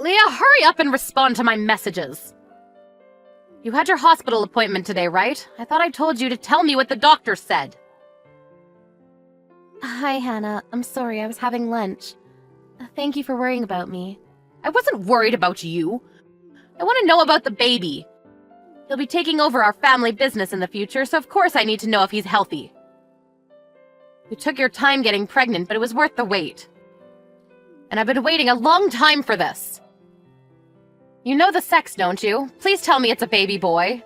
Leah, hurry up and respond to my messages. You had your hospital appointment today, right? I thought I told you to tell me what the doctor said. Hi, Hannah. I'm sorry, I was having lunch. Thank you for worrying about me. I wasn't worried about you. I want to know about the baby. He'll be taking over our family business in the future, so of course I need to know if he's healthy. You took your time getting pregnant, but it was worth the wait. And I've been waiting a long time for this. You know the sex, don't you? Please tell me it's a baby boy.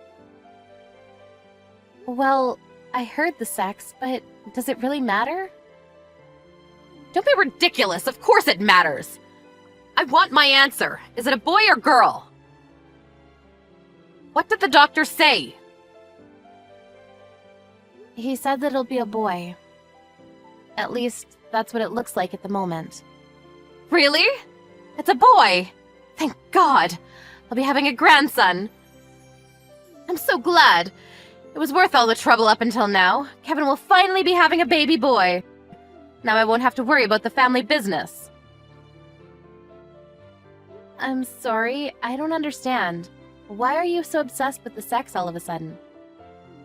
Well, I heard the sex, but does it really matter? Don't be ridiculous. Of course it matters. I want my answer. Is it a boy or girl? What did the doctor say? He said that it'll be a boy. At least, that's what it looks like at the moment. Really? It's a boy. Thank God. I'll be having a grandson. I'm so glad. It was worth all the trouble up until now. Kevin will finally be having a baby boy. Now I won't have to worry about the family business. I'm sorry, I don't understand. Why are you so obsessed with the sex all of a sudden?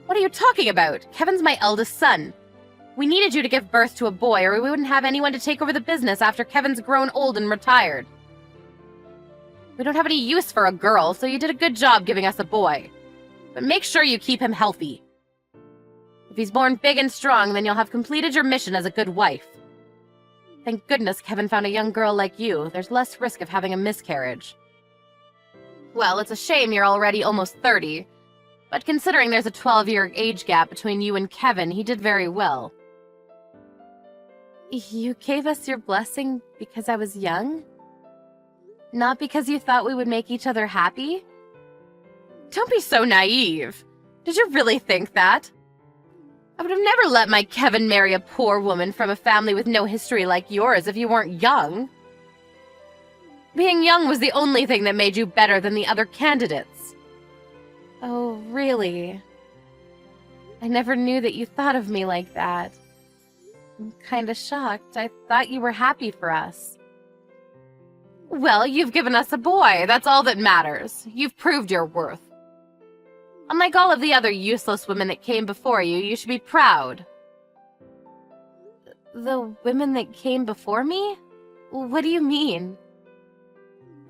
What are you talking about? Kevin's my eldest son. We needed you to give birth to a boy, or we wouldn't have anyone to take over the business after Kevin's grown old and retired. We don't have any use for a girl, so you did a good job giving us a boy. But make sure you keep him healthy. If he's born big and strong, then you'll have completed your mission as a good wife. Thank goodness Kevin found a young girl like you. There's less risk of having a miscarriage. Well, it's a shame you're already almost 30. But considering there's a 12-year age gap between you and Kevin, he did very well. You gave us your blessing because I was young? Not because you thought we would make each other happy? Don't be so naive. Did you really think that? I would have never let my Kevin marry a poor woman from a family with no history like yours if you weren't young. Being young was the only thing that made you better than the other candidates. Oh, really? I never knew that you thought of me like that. I'm kinda shocked. I thought you were happy for us. Well, you've given us a boy. That's all that matters. You've proved your worth. Unlike all of the other useless women that came before you, you should be proud. The women that came before me? What do you mean?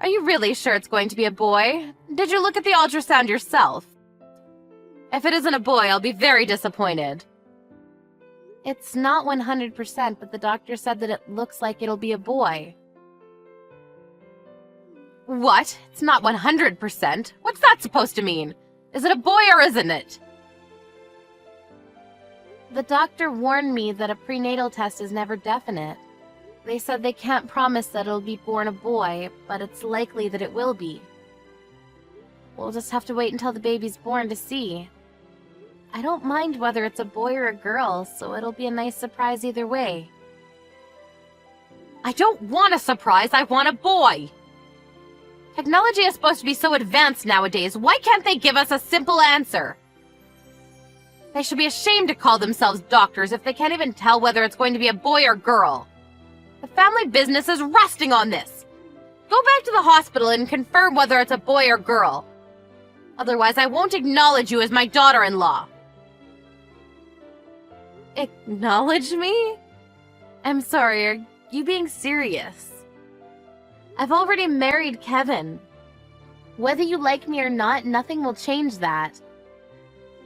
Are you really sure it's going to be a boy? Did you look at the ultrasound yourself? If it isn't a boy, I'll be very disappointed. It's not 100%, but the doctor said that it looks like it'll be a boy. What? It's not 100%? What's that supposed to mean? Is it a boy or isn't it? The doctor warned me that a prenatal test is never definite. They said they can't promise that it'll be born a boy, but it's likely that it will be. We'll just have to wait until the baby's born to see. I don't mind whether it's a boy or a girl, so it'll be a nice surprise either way. I don't want a surprise, I want a boy! Technology is supposed to be so advanced nowadays. Why can't they give us a simple answer? They should be ashamed to call themselves doctors if they can't even tell whether it's going to be a boy or girl. The family business is resting on this. Go back to the hospital and confirm whether it's a boy or girl. Otherwise, I won't acknowledge you as my daughter-in-law. Acknowledge me? I'm sorry, are you being serious? I've already married Kevin. Whether you like me or not, nothing will change that.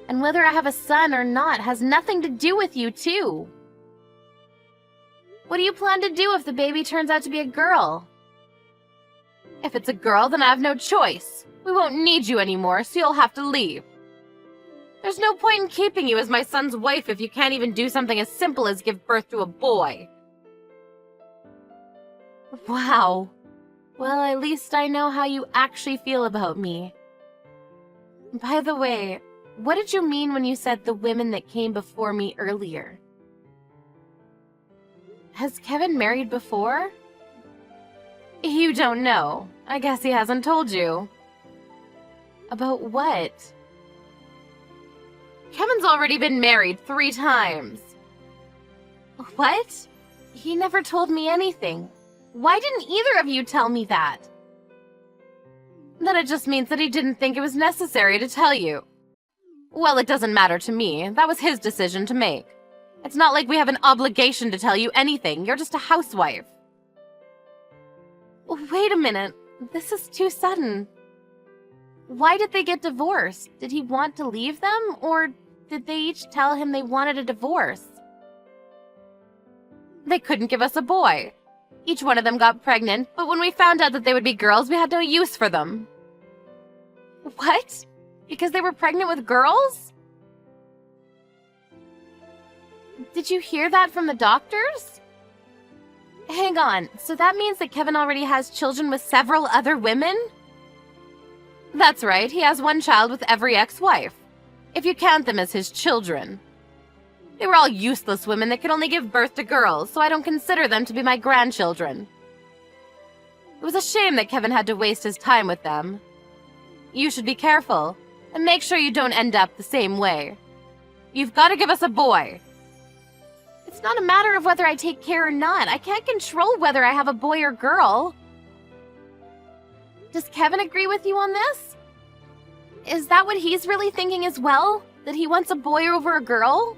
And whether I have a son or not has nothing to do with you, too. What do you plan to do if the baby turns out to be a girl? If it's a girl, then I have no choice. We won't need you anymore, so you'll have to leave. There's no point in keeping you as my son's wife if you can't even do something as simple as give birth to a boy. Wow. Well, at least I know how you actually feel about me. By the way, what did you mean when you said the women that came before me earlier? Has Kevin married before? You don't know. I guess he hasn't told you. About what? Kevin's already been married 3 times. What? He never told me anything. Why didn't either of you tell me that? Then it just means that he didn't think it was necessary to tell you. Well, it doesn't matter to me. That was his decision to make. It's not like we have an obligation to tell you anything. You're just a housewife. Wait a minute. This is too sudden. Why did they get divorced? Did he want to leave them, or did they each tell him they wanted a divorce? They couldn't give us a boy. Each one of them got pregnant, but when we found out that they would be girls, we had no use for them. What? Because they were pregnant with girls? Did you hear that from the doctors? Hang on, so that means that Kevin already has children with several other women? That's right, he has one child with every ex-wife, if you count them as his children. They were all useless women that could only give birth to girls, so I don't consider them to be my grandchildren. It was a shame that Kevin had to waste his time with them. You should be careful, and make sure you don't end up the same way. You've got to give us a boy. It's not a matter of whether I take care or not. I can't control whether I have a boy or girl. Does Kevin agree with you on this? Is that what he's really thinking as well? That he wants a boy over a girl?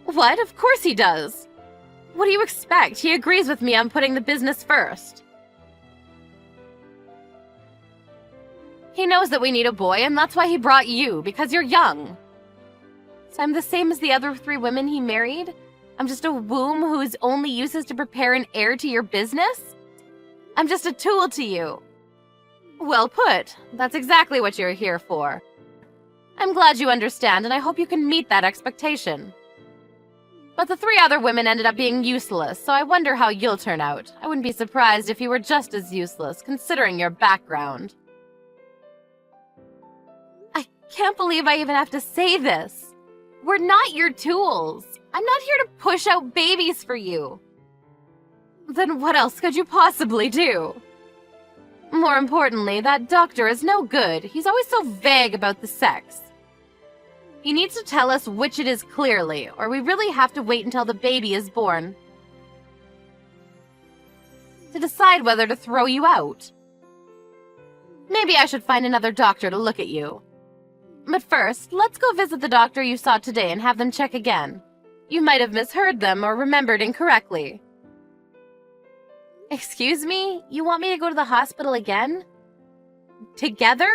What? Of course he does. What do you expect? He agrees with me on putting the business first. He knows that we need a boy, and that's why he brought you, because you're young. So I'm the same as the other 3 women he married? I'm just a womb whose only use is to prepare an heir to your business? I'm just a tool to you. Well put. That's exactly what you're here for. I'm glad you understand, and I hope you can meet that expectation. But the 3 other women ended up being useless, so I wonder how you'll turn out. I wouldn't be surprised if you were just as useless, considering your background. I can't believe I even have to say this. We're not your tools. I'm not here to push out babies for you. Then what else could you possibly do? More importantly, that doctor is no good. He's always so vague about the sex. He needs to tell us which it is clearly, or we really have to wait until the baby is born to decide whether to throw you out. Maybe I should find another doctor to look at you. But first, let's go visit the doctor you saw today and have them check again. You might have misheard them or remembered incorrectly. Excuse me? You want me to go to the hospital again? Together?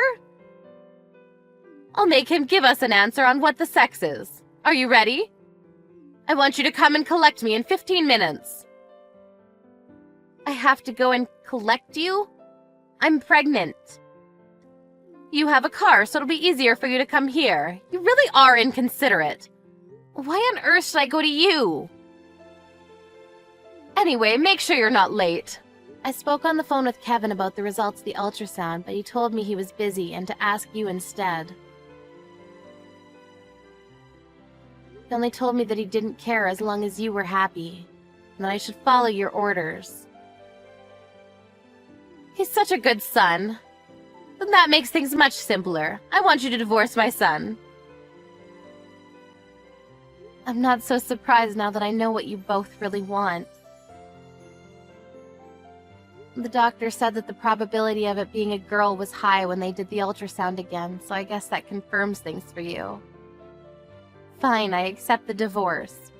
I'll make him give us an answer on what the sex is. Are you ready? I want you to come and collect me in 15 minutes. I have to go and collect you? I'm pregnant. You have a car, so it'll be easier for you to come here. You really are inconsiderate. Why on earth should I go to you? Anyway, make sure you're not late. I spoke on the phone with Kevin about the results of the ultrasound, but he told me he was busy and to ask you instead. He only told me that he didn't care as long as you were happy, and that I should follow your orders. He's such a good son. Then that makes things much simpler. I want you to divorce my son. I'm not so surprised now that I know what you both really want. The doctor said that the probability of it being a girl was high when they did the ultrasound again, so I guess that confirms things for you. Fine, I accept the divorce.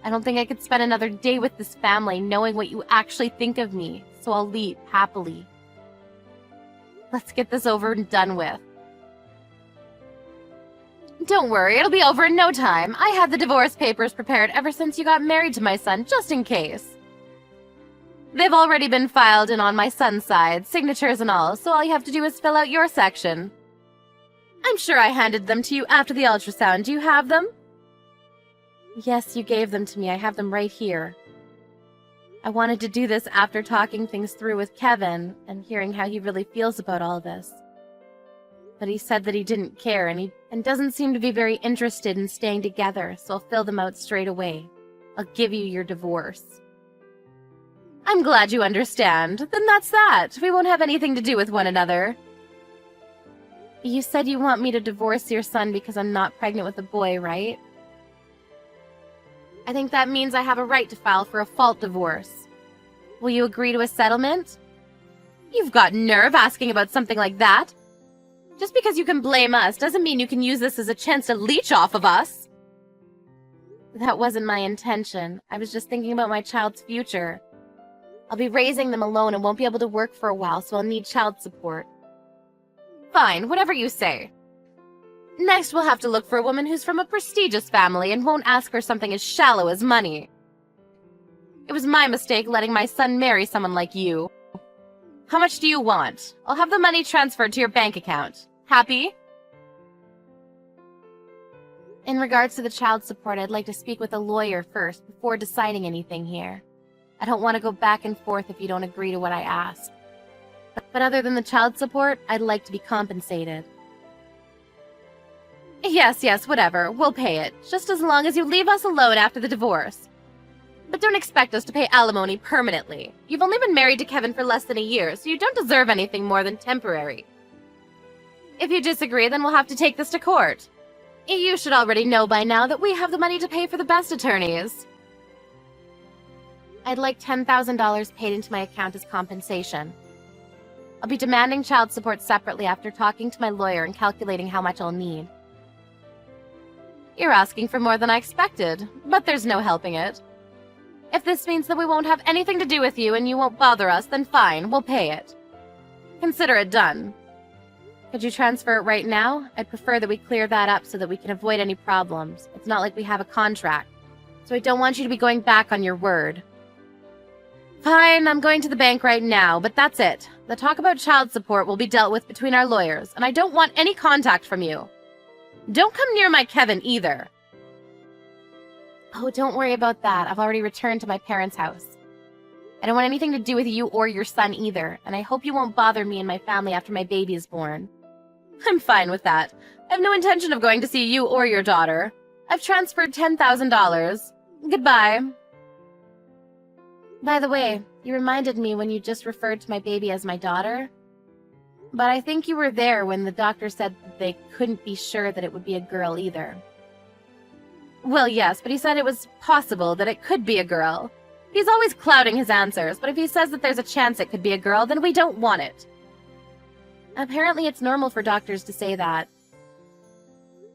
I don't think I could spend another day with this family knowing what you actually think of me, so I'll leave happily. Let's get this over and done with. Don't worry, it'll be over in no time. I had the divorce papers prepared ever since you got married to my son, just in case. They've already been filed in on my son's side, signatures and all, so all you have to do is fill out your section. I'm sure I handed them to you after the ultrasound. Do you have them? Yes, you gave them to me. I have them right here. I wanted to do this after talking things through with Kevin and hearing how he really feels about all this. But he said that he didn't care and doesn't seem to be very interested in staying together, so I'll fill them out straight away. I'll give you your divorce. I'm glad you understand. Then that's that. We won't have anything to do with one another. You said you want me to divorce your son because I'm not pregnant with a boy, right? I think that means I have a right to file for a fault divorce. Will you agree to a settlement? You've got nerve asking about something like that. Just because you can blame us doesn't mean you can use this as a chance to leech off of us. That wasn't my intention. I was just thinking about my child's future. I'll be raising them alone and won't be able to work for a while, so I'll need child support. Fine, whatever you say. Next, we'll have to look for a woman who's from a prestigious family and won't ask for something as shallow as money. It was my mistake letting my son marry someone like you. How much do you want? I'll have the money transferred to your bank account. Happy? In regards to the child support, I'd like to speak with a lawyer first before deciding anything here. I don't want to go back and forth if you don't agree to what I ask. But other than the child support, I'd like to be compensated. Yes, whatever. We'll pay it, just as long as you leave us alone after the divorce. But don't expect us to pay alimony permanently. You've only been married to Kevin for less than a year, so you don't deserve anything more than temporary. If you disagree, then we'll have to take this to court. You should already know by now that we have the money to pay for the best attorneys. I'd like $10,000 paid into my account as compensation. I'll be demanding child support separately after talking to my lawyer and calculating how much I'll need. You're asking for more than I expected, but there's no helping it. If this means that we won't have anything to do with you and you won't bother us, then fine, we'll pay it. Consider it done. Could you transfer it right now? I'd prefer that we clear that up so that we can avoid any problems. It's not like we have a contract, so I don't want you to be going back on your word. Fine, I'm going to the bank right now, but that's it. The talk about child support will be dealt with between our lawyers, and I don't want any contact from you. Don't come near my Kevin either. Oh, don't worry about that. I've already returned to my parents' house. I don't want anything to do with you or your son either, and I hope you won't bother me and my family after my baby is born. I'm fine with that. I have no intention of going to see you or your daughter. I've transferred $10,000. Goodbye. By the way, you reminded me when you just referred to my baby as my daughter. But I think you were there when the doctor said that they couldn't be sure that it would be a girl either. Well, yes, but he said it was possible that it could be a girl. He's always clouding his answers, but if he says that there's a chance it could be a girl, then we don't want it. Apparently it's normal for doctors to say that.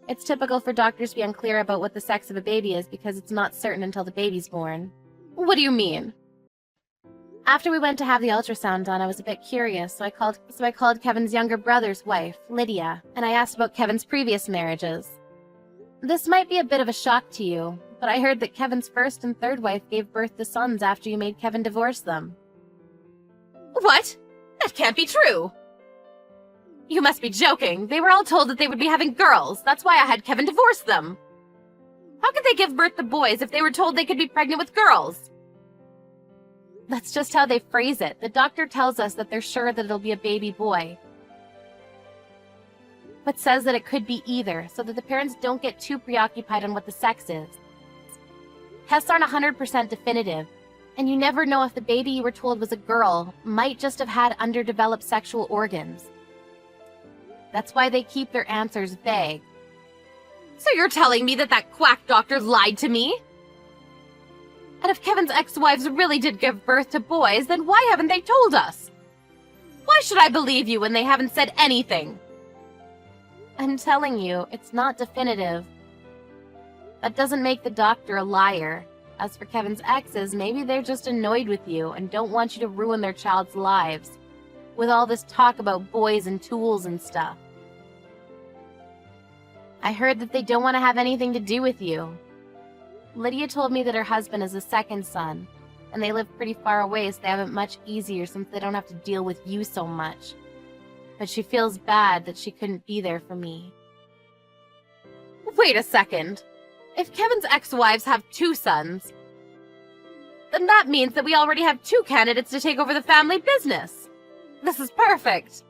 It's typical for doctors to be unclear about what the sex of a baby is because it's not certain until the baby's born. What do you mean? After we went to have the ultrasound done, I was a bit curious, so I called Kevin's younger brother's wife, Lydia, and I asked about Kevin's previous marriages. This might be a bit of a shock to you, but I heard that Kevin's first and third wife gave birth to sons after you made Kevin divorce them. What? That can't be true! You must be joking. They were all told that they would be having girls. That's why I had Kevin divorce them. How could they give birth to boys if they were told they could be pregnant with girls? That's just how they phrase it. The doctor tells us that they're sure that it'll be a baby boy, but says that it could be either, so that the parents don't get too preoccupied on what the sex is. Tests aren't 100% definitive, and you never know if the baby you were told was a girl might just have had underdeveloped sexual organs. That's why they keep their answers vague. So you're telling me that that quack doctor lied to me? And if Kevin's ex-wives really did give birth to boys, then why haven't they told us? Why should I believe you when they haven't said anything? I'm telling you, it's not definitive. That doesn't make the doctor a liar. As for Kevin's exes, maybe they're just annoyed with you and don't want you to ruin their child's lives, with all this talk about boys and tools and stuff. I heard that they don't want to have anything to do with you. Lydia told me that her husband is a second son, and they live pretty far away, so they have it much easier since they don't have to deal with you so much. But she feels bad that she couldn't be there for me. Wait a second. If Kevin's ex-wives have 2 sons, then that means that we already have 2 candidates to take over the family business. This is perfect.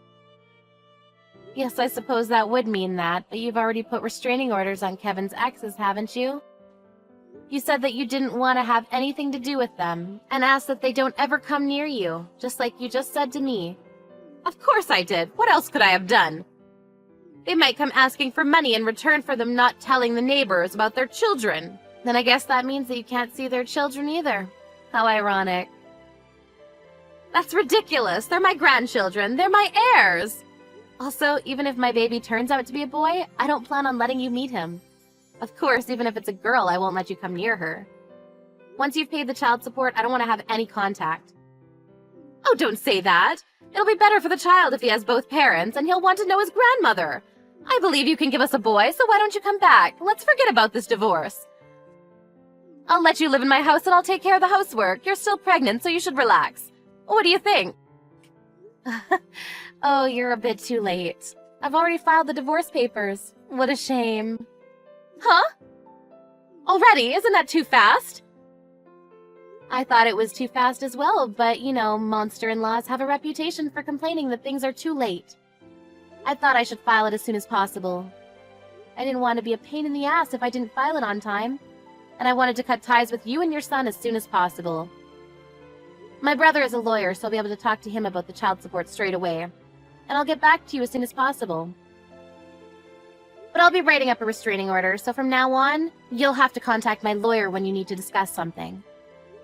Yes, I suppose that would mean that, but you've already put restraining orders on Kevin's exes, haven't you? You said that you didn't want to have anything to do with them, and asked that they don't ever come near you, just like you just said to me. Of course I did. What else could I have done? They might come asking for money in return for them not telling the neighbors about their children. Then I guess that means that you can't see their children either. How ironic. That's ridiculous. They're my grandchildren. They're my heirs. Also, even if my baby turns out to be a boy, I don't plan on letting you meet him. Of course, even if it's a girl, I won't let you come near her. Once you've paid the child support, I don't want to have any contact. Oh, don't say that. It'll be better for the child if he has both parents, and he'll want to know his grandmother. I believe you can give us a boy, so why don't you come back? Let's forget about this divorce. I'll let you live in my house and I'll take care of the housework. You're still pregnant, so you should relax. What do you think? Oh, you're a bit too late. I've already filed the divorce papers. What a shame. Huh? Already? Isn't that too fast? I thought it was too fast as well, but you know, monster-in-laws have a reputation for complaining that things are too late. I thought I should file it as soon as possible. I didn't want to be a pain in the ass if I didn't file it on time, and I wanted to cut ties with you and your son as soon as possible. My brother is a lawyer, so I'll be able to talk to him about the child support straight away, and I'll get back to you as soon as possible. But I'll be writing up a restraining order, so from now on, you'll have to contact my lawyer when you need to discuss something.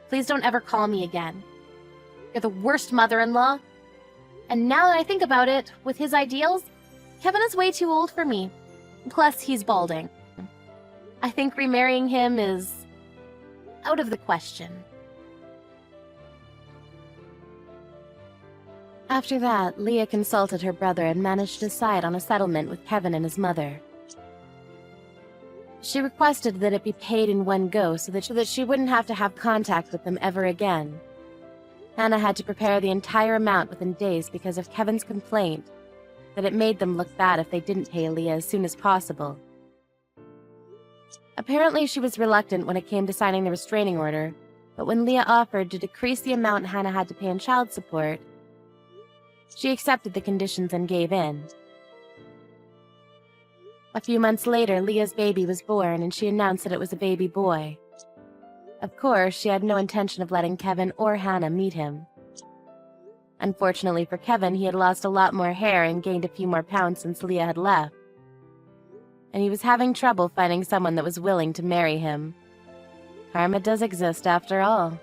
Please don't ever call me again. You're the worst mother-in-law. And now that I think about it, with his ideals, Kevin is way too old for me. Plus, he's balding. I think remarrying him is out of the question. After that, Leah consulted her brother and managed to decide on a settlement with Kevin and his mother. She requested that it be paid in one go so that she wouldn't have to have contact with them ever again. Hannah had to prepare the entire amount within days because of Kevin's complaint that it made them look bad if they didn't pay Leah as soon as possible. Apparently, she was reluctant when it came to signing the restraining order, but when Leah offered to decrease the amount Hannah had to pay in child support, she accepted the conditions and gave in. A few months later, Leah's baby was born, and she announced that it was a baby boy. Of course, she had no intention of letting Kevin or Hannah meet him. Unfortunately for Kevin, he had lost a lot more hair and gained a few more pounds since Leah had left. And he was having trouble finding someone that was willing to marry him. Karma does exist after all.